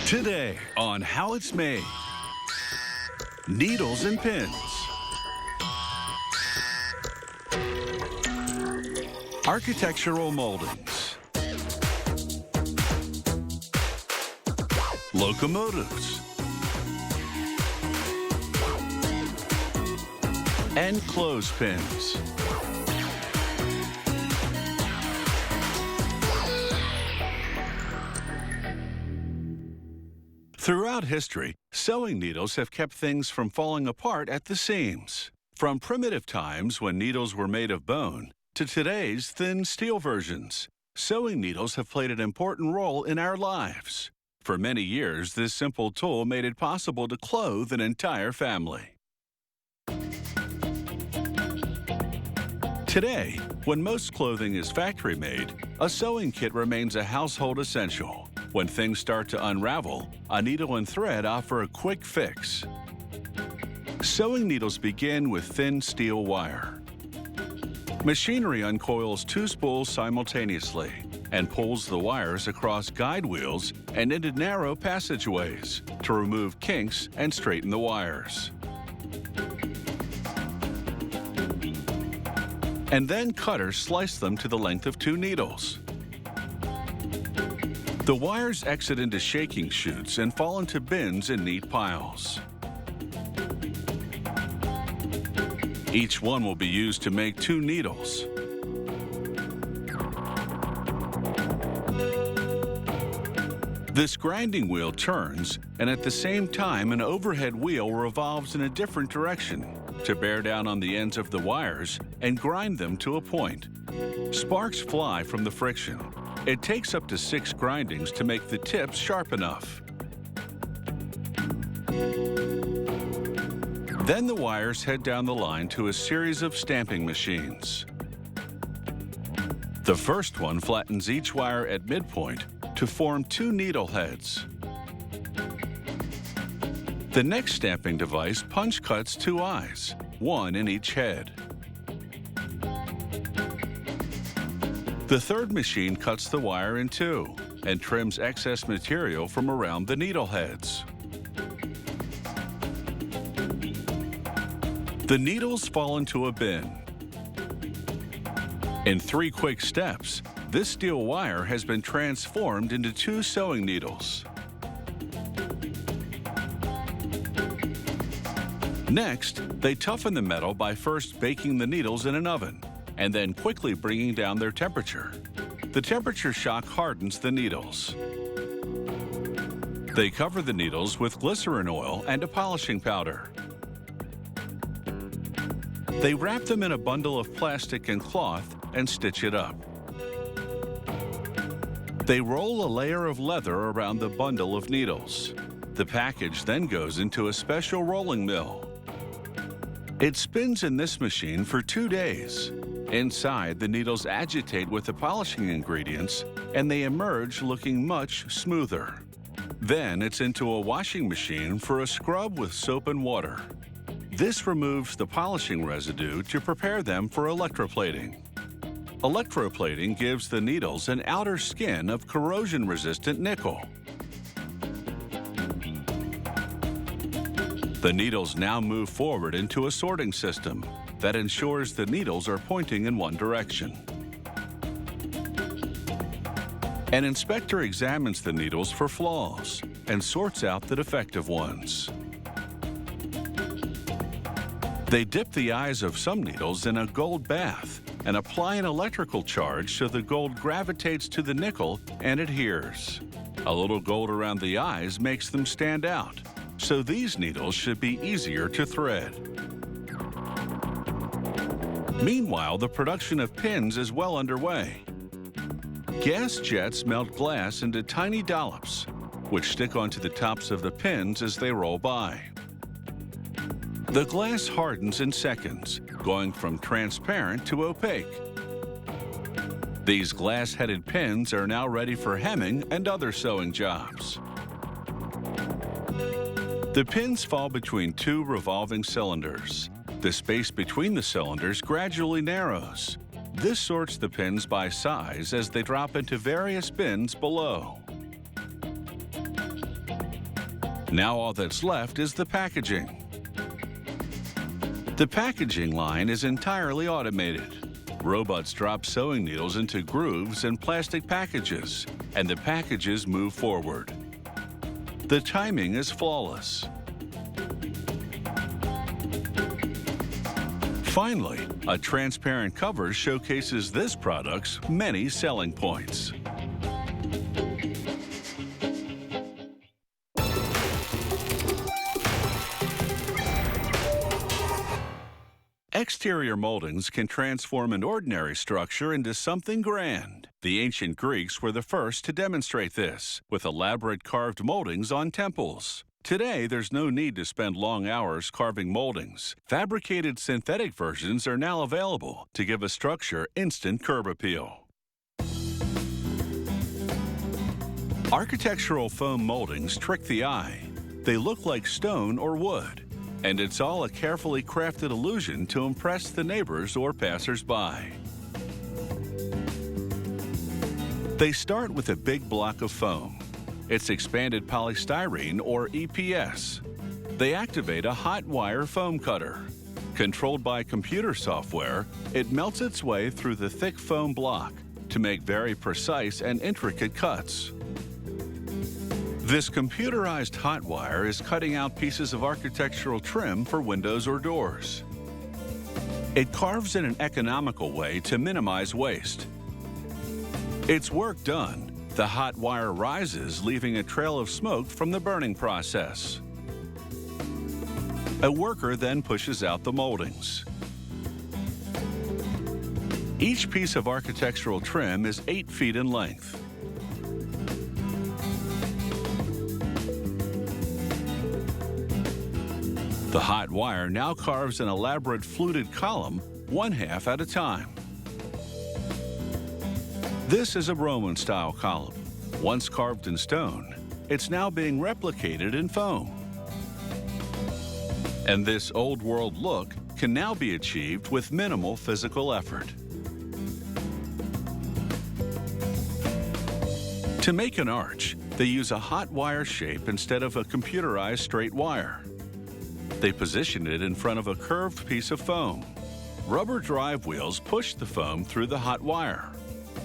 Today on How It's Made, needles and pins, architectural moldings, locomotives, and clothespins. Throughout history, sewing needles have kept things from falling apart at the seams. From primitive times when needles were made of bone to today's thin steel versions, sewing needles have played an important role in our lives. For many years, this simple tool made it possible to clothe an entire family. Today, when most clothing is factory-made, a sewing kit remains a household essential. When things start to unravel, a needle and thread offer a quick fix. Sewing needles begin with thin steel wire. Machinery uncoils two spools simultaneously and pulls the wires across guide wheels and into narrow passageways to remove kinks and straighten the wires. And then cutters slice them to the length of two needles. The wires exit into shaking chutes and fall into bins in neat piles. Each one will be used to make two needles. This grinding wheel turns, and at the same time, an overhead wheel revolves in a different direction to bear down on the ends of the wires and grind them to a point. Sparks fly from the friction. It takes up to 6 grindings to make the tips sharp enough. Then the wires head down the line to a series of stamping machines. The first one flattens each wire at midpoint to form 2 needle heads. The next stamping device punch cuts 2 eyes, 1 in each head. The third machine cuts the wire in 2 and trims excess material from around the needle heads. The needles fall into a bin. In 3 quick steps, this steel wire has been transformed into 2 sewing needles. Next, they toughen the metal by first baking the needles in an oven and then quickly bringing down their temperature. The temperature shock hardens the needles. They cover the needles with glycerin oil and a polishing powder. They wrap them in a bundle of plastic and cloth and stitch it up. They roll a layer of leather around the bundle of needles. The package then goes into a special rolling mill. It spins in this machine for 2 days. Inside, the needles agitate with the polishing ingredients, and they emerge looking much smoother. Then it's into a washing machine for a scrub with soap and water. This removes the polishing residue to prepare them for electroplating. Electroplating gives the needles an outer skin of corrosion-resistant nickel. The needles now move forward into a sorting system that ensures the needles are pointing in one direction. An inspector examines the needles for flaws and sorts out the defective ones. They dip the eyes of some needles in a gold bath and apply an electrical charge so the gold gravitates to the nickel and adheres. A little gold around the eyes makes them stand out, so these needles should be easier to thread. Meanwhile, the production of pins is well underway. Gas jets melt glass into tiny dollops, which stick onto the tops of the pins as they roll by. The glass hardens in seconds, going from transparent to opaque. These glass-headed pins are now ready for hemming and other sewing jobs. The pins fall between 2 revolving cylinders. The space between the cylinders gradually narrows. This sorts the pins by size as they drop into various bins below. Now all that's left is the packaging. The packaging line is entirely automated. Robots drop sewing needles into grooves and plastic packages, and the packages move forward. The timing is flawless. Finally, a transparent cover showcases this product's many selling points. Exterior moldings can transform an ordinary structure into something grand. The ancient Greeks were the first to demonstrate this, with elaborate carved moldings on temples. Today, there's no need to spend long hours carving moldings. Fabricated synthetic versions are now available to give a structure instant curb appeal. Architectural foam moldings trick the eye. They look like stone or wood, and it's all a carefully crafted illusion to impress the neighbors or passers-by. They start with a big block of foam. It's expanded polystyrene, or EPS. They activate a hot wire foam cutter. Controlled by computer software, it melts its way through the thick foam block to make very precise and intricate cuts. This computerized hot wire is cutting out pieces of architectural trim for windows or doors. It carves in an economical way to minimize waste. It's work done. The hot wire rises, leaving a trail of smoke from the burning process. A worker then pushes out the moldings. Each piece of architectural trim is 8 feet in length. The hot wire now carves an elaborate fluted column, 1/2 at a time. This is a Roman-style column. Once carved in stone, it's now being replicated in foam. And this old-world look can now be achieved with minimal physical effort. To make an arch, they use a hot wire shape instead of a computerized straight wire. They position it in front of a curved piece of foam. Rubber drive wheels push the foam through the hot wire.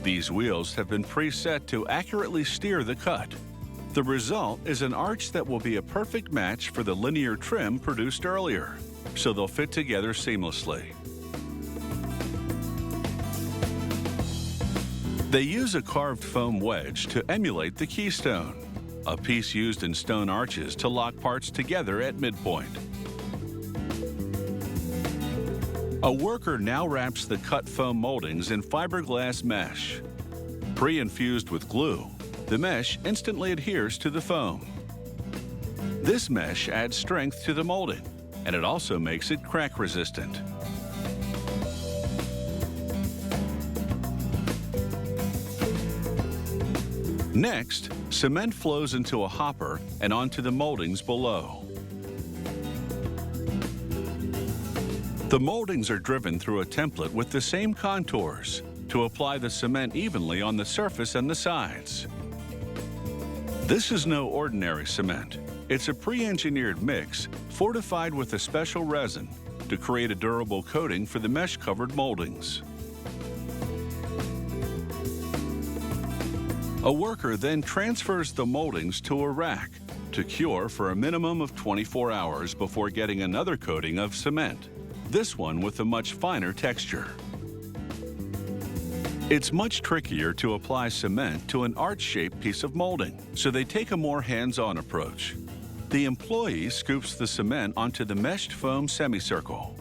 These wheels have been preset to accurately steer the cut. The result is an arch that will be a perfect match for the linear trim produced earlier, so they'll fit together seamlessly. They use a carved foam wedge to emulate the keystone, a piece used in stone arches to lock parts together at midpoint. A worker now wraps the cut foam moldings in fiberglass mesh. Pre-infused with glue, the mesh instantly adheres to the foam. This mesh adds strength to the molding, and it also makes it crack resistant. Next, cement flows into a hopper and onto the moldings below. The moldings are driven through a template with the same contours to apply the cement evenly on the surface and the sides. This is no ordinary cement. It's a pre-engineered mix fortified with a special resin to create a durable coating for the mesh-covered moldings. A worker then transfers the moldings to a rack to cure for a minimum of 24 hours before getting another coating of cement, this one with a much finer texture. It's much trickier to apply cement to an arch-shaped piece of molding, so they take a more hands-on approach. The employee scoops the cement onto the meshed foam semicircle.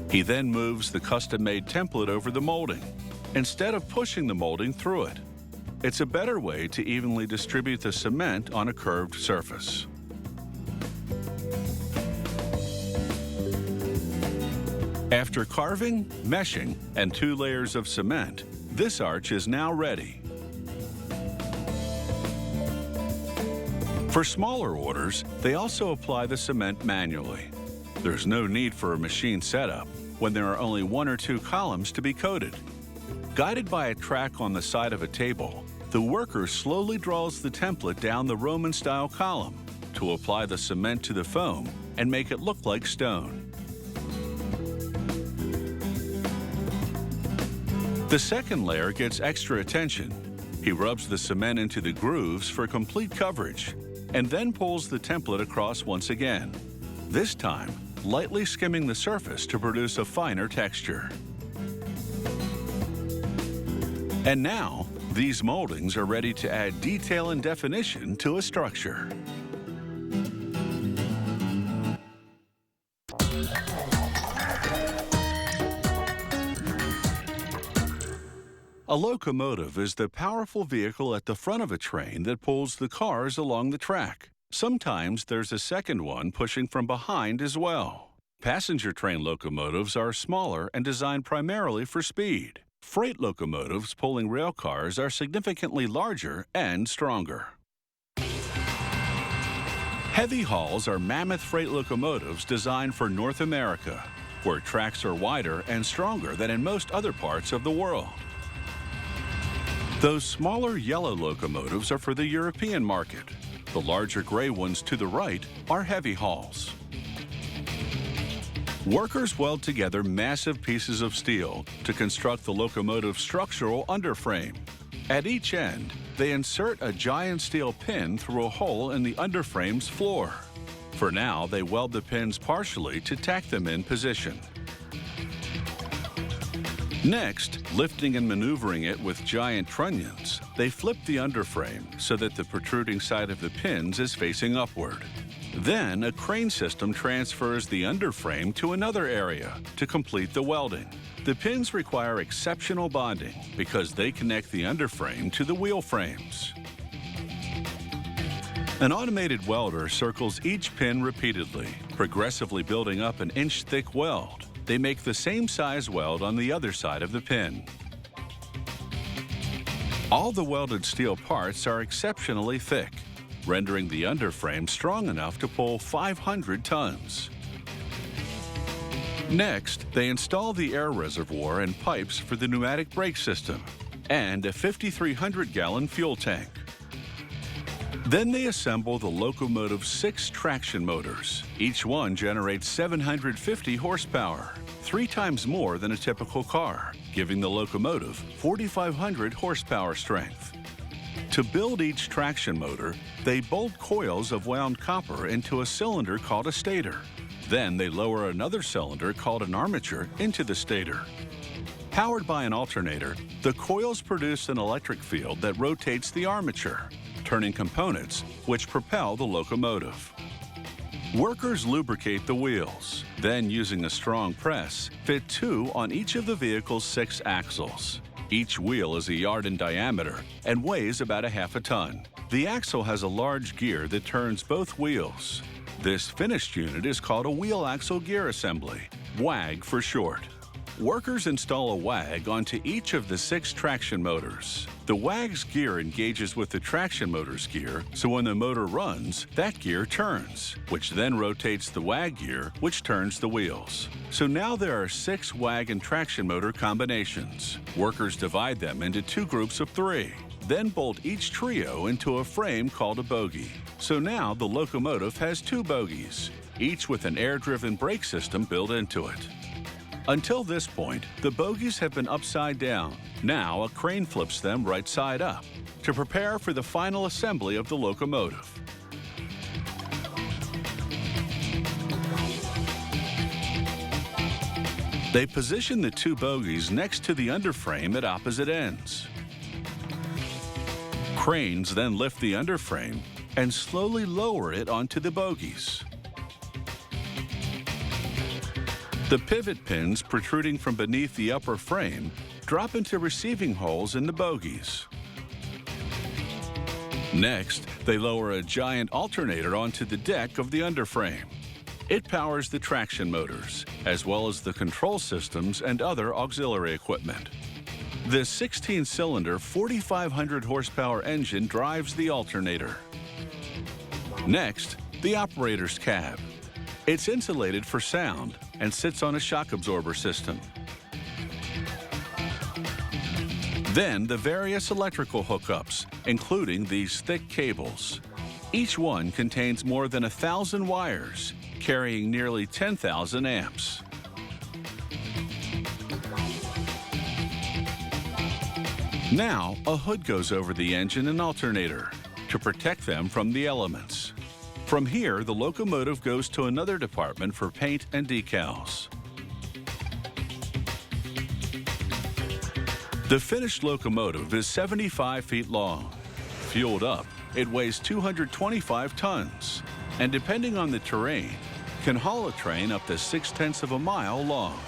He then moves the custom-made template over the molding, instead of pushing the molding through it. It's a better way to evenly distribute the cement on a curved surface. After carving, meshing, and 2 layers of cement, this arch is now ready. For smaller orders, they also apply the cement manually. There's no need for a machine setup when there are only 1 or 2 columns to be coated. Guided by a track on the side of a table, The worker slowly draws the template down the Roman-style column to apply the cement to the foam and make it look like stone. The second layer gets extra attention. He rubs the cement into the grooves for complete coverage and then pulls the template across once again, this time lightly skimming the surface to produce a finer texture. And now, these moldings are ready to add detail and definition to a structure. A locomotive is the powerful vehicle at the front of a train that pulls the cars along the track. Sometimes there's a second one pushing from behind as well. Passenger train locomotives are smaller and designed primarily for speed. Freight locomotives pulling rail cars are significantly larger and stronger. Heavy hauls are mammoth freight locomotives designed for North America, where tracks are wider and stronger than in most other parts of the world. Those smaller yellow locomotives are for the European market. The larger gray ones to the right are heavy hauls. Workers weld together massive pieces of steel to construct the locomotive's structural underframe. At each end, they insert a giant steel pin through a hole in the underframe's floor. For now, they weld the pins partially to tack them in position. Next, lifting and maneuvering it with giant trunnions, they flip the underframe so that the protruding side of the pins is facing upward. Then, a crane system transfers the underframe to another area to complete the welding. The pins require exceptional bonding because they connect the underframe to the wheel frames. An automated welder circles each pin repeatedly, progressively building up an inch-thick weld. They make the same size weld on the other side of the pin. All the welded steel parts are exceptionally thick, rendering the underframe strong enough to pull 500 tons. Next, they install the air reservoir and pipes for the pneumatic brake system and a 5,300-gallon fuel tank. Then they assemble the locomotive's 6 traction motors. Each one generates 750 horsepower, 3 times more than a typical car, giving the locomotive 4,500 horsepower strength. To build each traction motor, they bolt coils of wound copper into a cylinder called a stator. Then they lower another cylinder called an armature into the stator. Powered by an alternator, the coils produce an electric field that rotates the armature, turning components which propel the locomotive. Workers lubricate the wheels, then using a strong press, fit 2 on each of the vehicle's 6 axles. Each wheel is a yard in diameter and weighs about a half a ton. The axle has a large gear that turns both wheels. This finished unit is called a wheel axle gear assembly, WAG for short. Workers install a WAG onto each of the 6 traction motors. The WAG's gear engages with the traction motor's gear, so when the motor runs, that gear turns, which then rotates the WAG gear, which turns the wheels. So now there are 6 WAG and traction motor combinations. Workers divide them into 2 groups of 3, then bolt each trio into a frame called a bogie. So now the locomotive has 2 bogies, each with an air-driven brake system built into it. Until this point, the bogies have been upside down. Now a crane flips them right side up to prepare for the final assembly of the locomotive. They position the 2 bogies next to the underframe at opposite ends. Cranes then lift the underframe and slowly lower it onto the bogies. The pivot pins protruding from beneath the upper frame drop into receiving holes in the bogies. Next, they lower a giant alternator onto the deck of the underframe. It powers the traction motors, as well as the control systems and other auxiliary equipment. The 16-cylinder, 4,500 horsepower engine drives the alternator. Next, the operator's cab. It's insulated for sound and sits on a shock absorber system. Then the various electrical hookups, including these thick cables. Each one contains more than 1,000 wires, carrying nearly 10,000 amps. Now, a hood goes over the engine and alternator to protect them from the elements. From here, the locomotive goes to another department for paint and decals. The finished locomotive is 75 feet long. Fueled up, it weighs 225 tons, and depending on the terrain, can haul a train up to 6/10 of a mile long.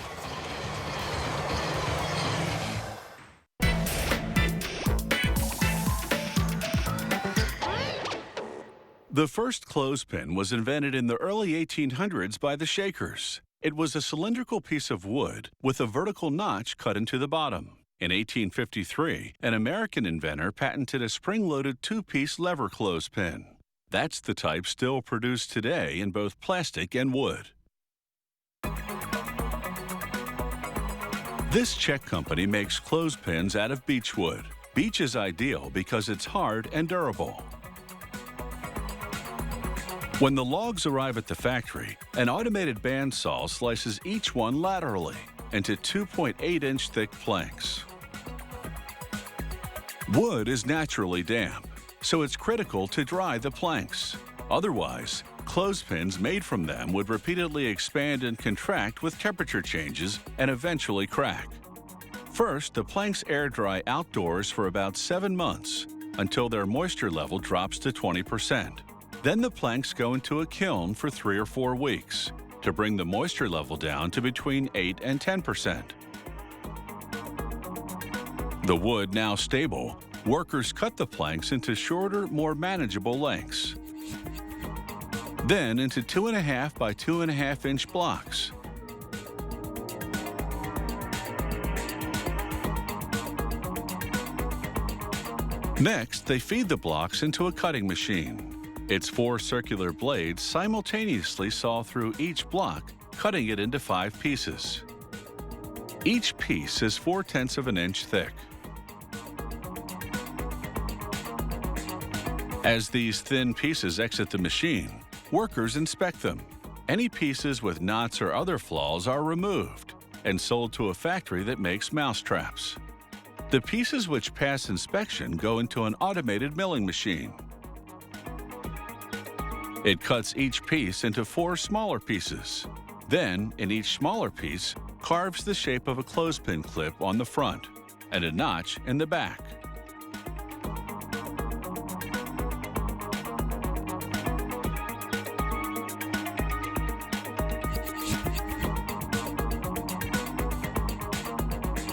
The first clothespin was invented in the early 1800s by the Shakers. It was a cylindrical piece of wood with a vertical notch cut into the bottom. In 1853, an American inventor patented a spring-loaded two-piece lever clothespin. That's the type still produced today in both plastic and wood. This Czech company makes clothespins out of beechwood. Beech is ideal because it's hard and durable. When the logs arrive at the factory, an automated bandsaw slices each one laterally into 2.8-inch thick planks. Wood is naturally damp, so it's critical to dry the planks. Otherwise, clothespins made from them would repeatedly expand and contract with temperature changes and eventually crack. First, the planks air dry outdoors for about 7 months until their moisture level drops to 20%. Then the planks go into a kiln for 3 or 4 weeks to bring the moisture level down to between 8 and 10%. The wood now stable, workers cut the planks into shorter, more manageable lengths. Then into 2.5 by 2.5 inch blocks. Next, they feed the blocks into a cutting machine. Its 4 circular blades simultaneously saw through each block, cutting it into 5 pieces. Each piece is 4/10 of an inch thick. As these thin pieces exit the machine, workers inspect them. Any pieces with knots or other flaws are removed and sold to a factory that makes mousetraps. The pieces which pass inspection go into an automated milling machine. It cuts each piece into 4 smaller pieces. Then, in each smaller piece, carves the shape of a clothespin clip on the front and a notch in the back.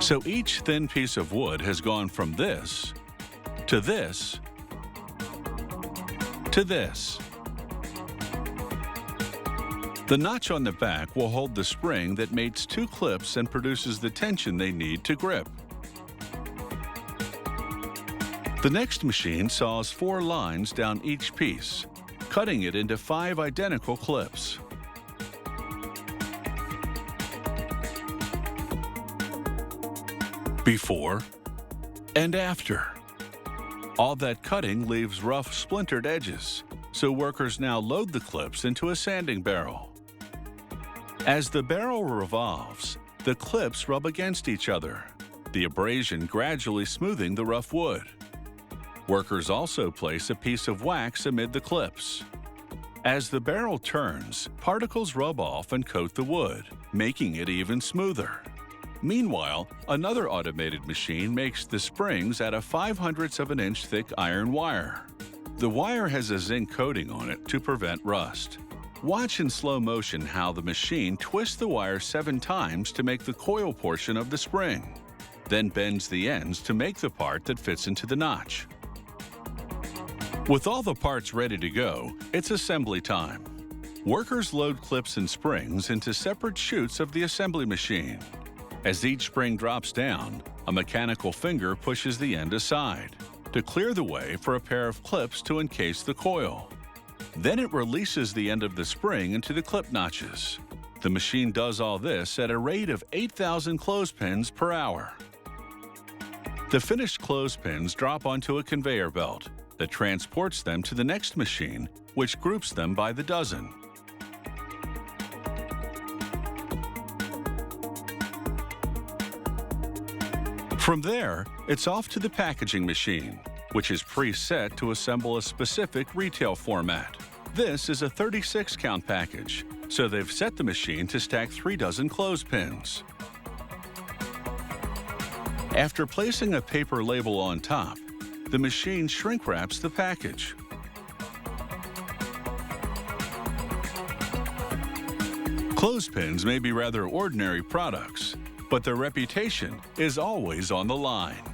So each thin piece of wood has gone from this to this to this. The notch on the back will hold the spring that mates 2 clips and produces the tension they need to grip. The next machine saws 4 lines down each piece, cutting it into 5 identical clips. Before and after. All that cutting leaves rough, splintered edges, so workers now load the clips into a sanding barrel. As the barrel revolves, the clips rub against each other, the abrasion gradually smoothing the rough wood. Workers also place a piece of wax amid the clips. As the barrel turns, particles rub off and coat the wood, making it even smoother. Meanwhile, another automated machine makes the springs out of 5/100 of an inch thick iron wire. The wire has a zinc coating on it to prevent rust. Watch in slow motion how the machine twists the wire 7 times to make the coil portion of the spring, then bends the ends to make the part that fits into the notch. With all the parts ready to go, it's assembly time. Workers load clips and springs into separate chutes of the assembly machine. As each spring drops down, a mechanical finger pushes the end aside to clear the way for a pair of clips to encase the coil. Then it releases the end of the spring into the clip notches. The machine does all this at a rate of 8,000 clothespins per hour. The finished clothespins drop onto a conveyor belt that transports them to the next machine, which groups them by the dozen. From there, it's off to the packaging machine, which is preset to assemble a specific retail format. This is a 36-count package, so they've set the machine to stack 3 dozen clothespins. After placing a paper label on top, the machine shrink wraps the package. Clothespins may be rather ordinary products, but their reputation is always on the line.